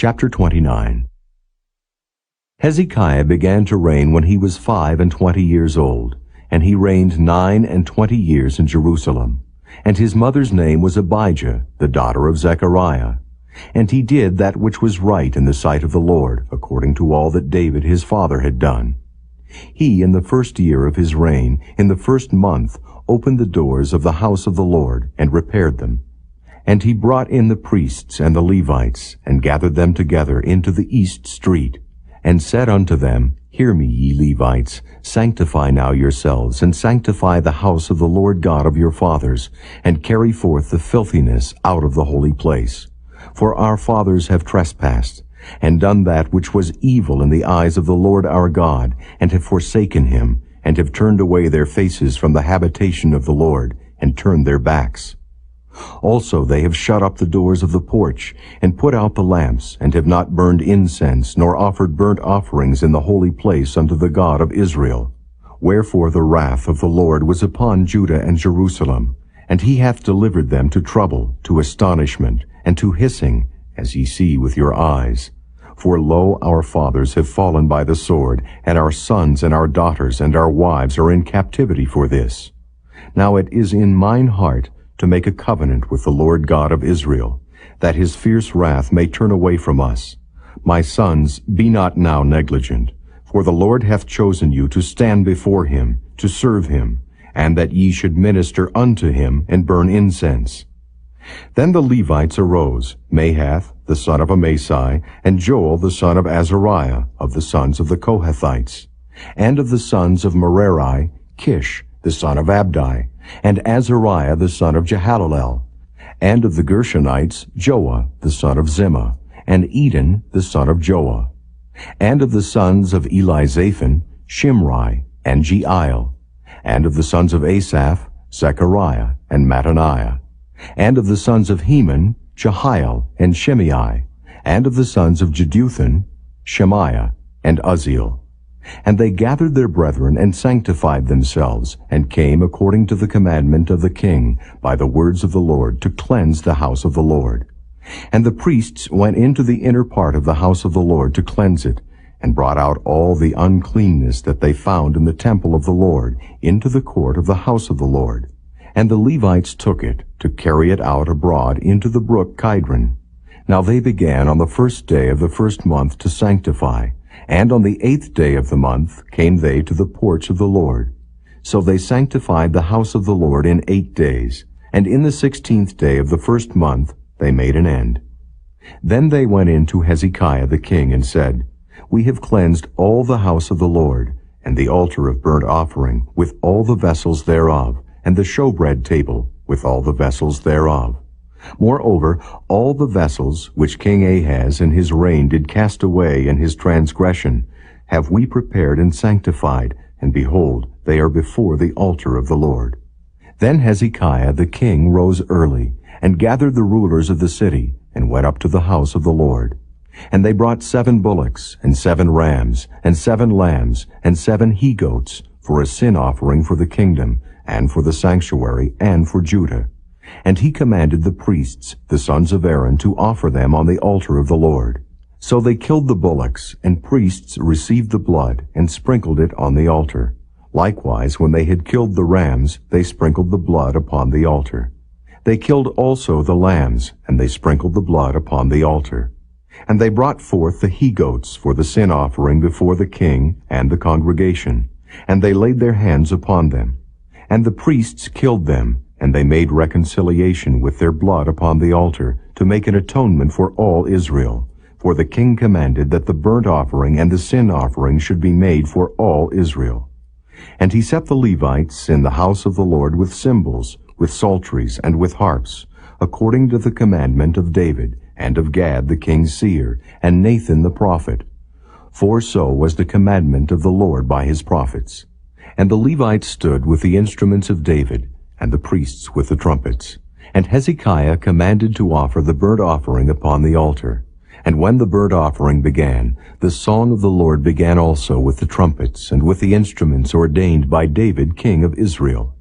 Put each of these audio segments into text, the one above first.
Chapter 29. Hezekiah began to reign when he was 25 years old, and he reigned 29 years in Jerusalem. And his mother's name was Abijah, the daughter of Zechariah. And he did that which was right in the sight of the Lord, according to all that David his father had done. He, in the first year of his reign, in the first month, opened the doors of the house of the Lord, and repaired them. And he brought in the priests and the Levites, and gathered them together into the east street, and said unto them, Hear me, ye Levites, sanctify now yourselves, and sanctify the house of the Lord God of your fathers, and carry forth the filthiness out of the holy place. For our fathers have trespassed, and done that which was evil in the eyes of the Lord our God, and have forsaken him, and have turned away their faces from the habitation of the Lord, and turned their backs. Also they have shut up the doors of the porch, and put out the lamps, and have not burned incense, nor offered burnt offerings in the holy place unto the God of Israel. Wherefore the wrath of the Lord was upon Judah and Jerusalem, and he hath delivered them to trouble, to astonishment, and to hissing, as ye see with your eyes. For lo, our fathers have fallen by the sword, and our sons and our daughters and our wives are in captivity for this. Now it is in mine heart to make a covenant with the Lord God of Israel, that his fierce wrath may turn away from us. My sons, be not now negligent, for the Lord hath chosen you to stand before him, to serve him, and that ye should minister unto him and burn incense. Then the Levites arose, Mahath, the son of Amasai, and Joel, the son of Azariah, of the sons of the Kohathites, and of the sons of Merari, Kish, the son of Abdi, and Azariah the son of Jehalelel, and of the Gershonites, Joah the son of Zimmah, and Eden the son of Joah, and of the sons of Elizaphan, Shimri, and Jeiel, and of the sons of Asaph, Zechariah, and Mattaniah, and of the sons of Heman, Jehiel, and Shimei, and of the sons of Jeduthun, Shemaiah, and Uzziel. And they gathered their brethren, and sanctified themselves, and came according to the commandment of the king, by the words of the Lord, to cleanse the house of the Lord. And the priests went into the inner part of the house of the Lord to cleanse it, and brought out all the uncleanness that they found in the temple of the Lord, into the court of the house of the Lord. And the Levites took it, to carry it out abroad into the brook Kidron. Now they began on the first day of the first month to sanctify, and on the 8th day of the month came they to the porch of the Lord. So they sanctified the house of the Lord in 8 days, and in the 16th day of the first month they made an end. Then they went in to Hezekiah the king, and said, We have cleansed all the house of the Lord, and the altar of burnt offering, with all the vessels thereof, and the showbread table, with all the vessels thereof. Moreover, all the vessels which King Ahaz in his reign did cast away in his transgression, have we prepared and sanctified, and behold, they are before the altar of the Lord. Then Hezekiah the king rose early, and gathered the rulers of the city, and went up to the house of the Lord. And they brought 7 bullocks, and 7 rams, and 7 lambs, and 7 he-goats, for a sin offering for the kingdom, and for the sanctuary, and for Judah. And he commanded the priests, the sons of Aaron, to offer them on the altar of the Lord. So they killed the bullocks, and priests received the blood, and sprinkled it on the altar. Likewise, when they had killed the rams, they sprinkled the blood upon the altar. They killed also the lambs, and they sprinkled the blood upon the altar. And they brought forth the he-goats for the sin offering before the king and the congregation, and they laid their hands upon them. And the priests killed them, and they made reconciliation with their blood upon the altar, to make an atonement for all Israel. For the king commanded that the burnt offering and the sin offering should be made for all Israel. And he set the Levites in the house of the Lord with cymbals, with psalteries, and with harps, according to the commandment of David, and of Gad the king's seer, and Nathan the prophet. For so was the commandment of the Lord by his prophets. And the Levites stood with the instruments of David, and the priests with the trumpets. And Hezekiah commanded to offer the burnt offering upon the altar. And when the burnt offering began, the song of the Lord began also with the trumpets, and with the instruments ordained by David king of Israel.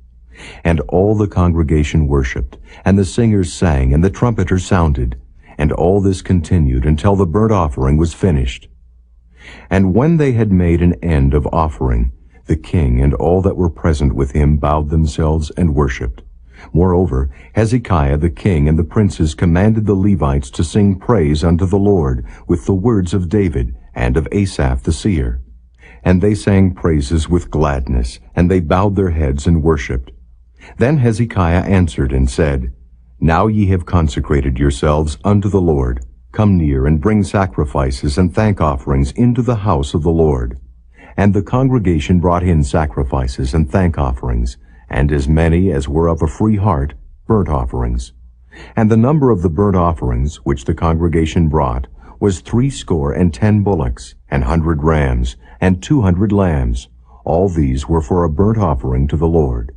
And all the congregation worshipped, and the singers sang, and the trumpeters sounded. And all this continued until the burnt offering was finished. And when they had made an end of offering, the king and all that were present with him bowed themselves and worshipped. Moreover, Hezekiah the king and the princes commanded the Levites to sing praise unto the Lord with the words of David and of Asaph the seer. And they sang praises with gladness, and they bowed their heads and worshipped. Then Hezekiah answered and said, Now ye have consecrated yourselves unto the Lord. Come near and bring sacrifices and thank offerings into the house of the Lord. And the congregation brought in sacrifices and thank offerings, and as many as were of a free heart, burnt offerings. And the number of the burnt offerings which the congregation brought was 60 bullocks, and 100 rams, and 200 lambs. All these were for a burnt offering to the Lord.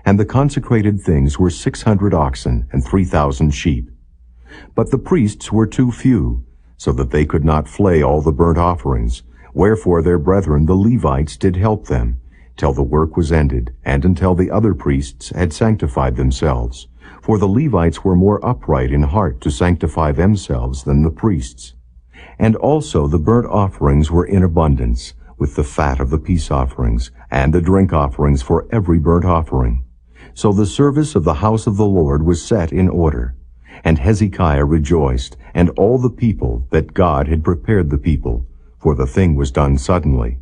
And the consecrated things were 600 oxen, and 3,000 sheep. But the priests were too few, so that they could not flay all the burnt offerings, wherefore their brethren the Levites did help them, till the work was ended, and until the other priests had sanctified themselves. For the Levites were more upright in heart to sanctify themselves than the priests. And also the burnt offerings were in abundance, with the fat of the peace offerings, and the drink offerings for every burnt offering. So the service of the house of the Lord was set in order. And Hezekiah rejoiced, and all the people, that God had prepared the people, for the thing was done suddenly.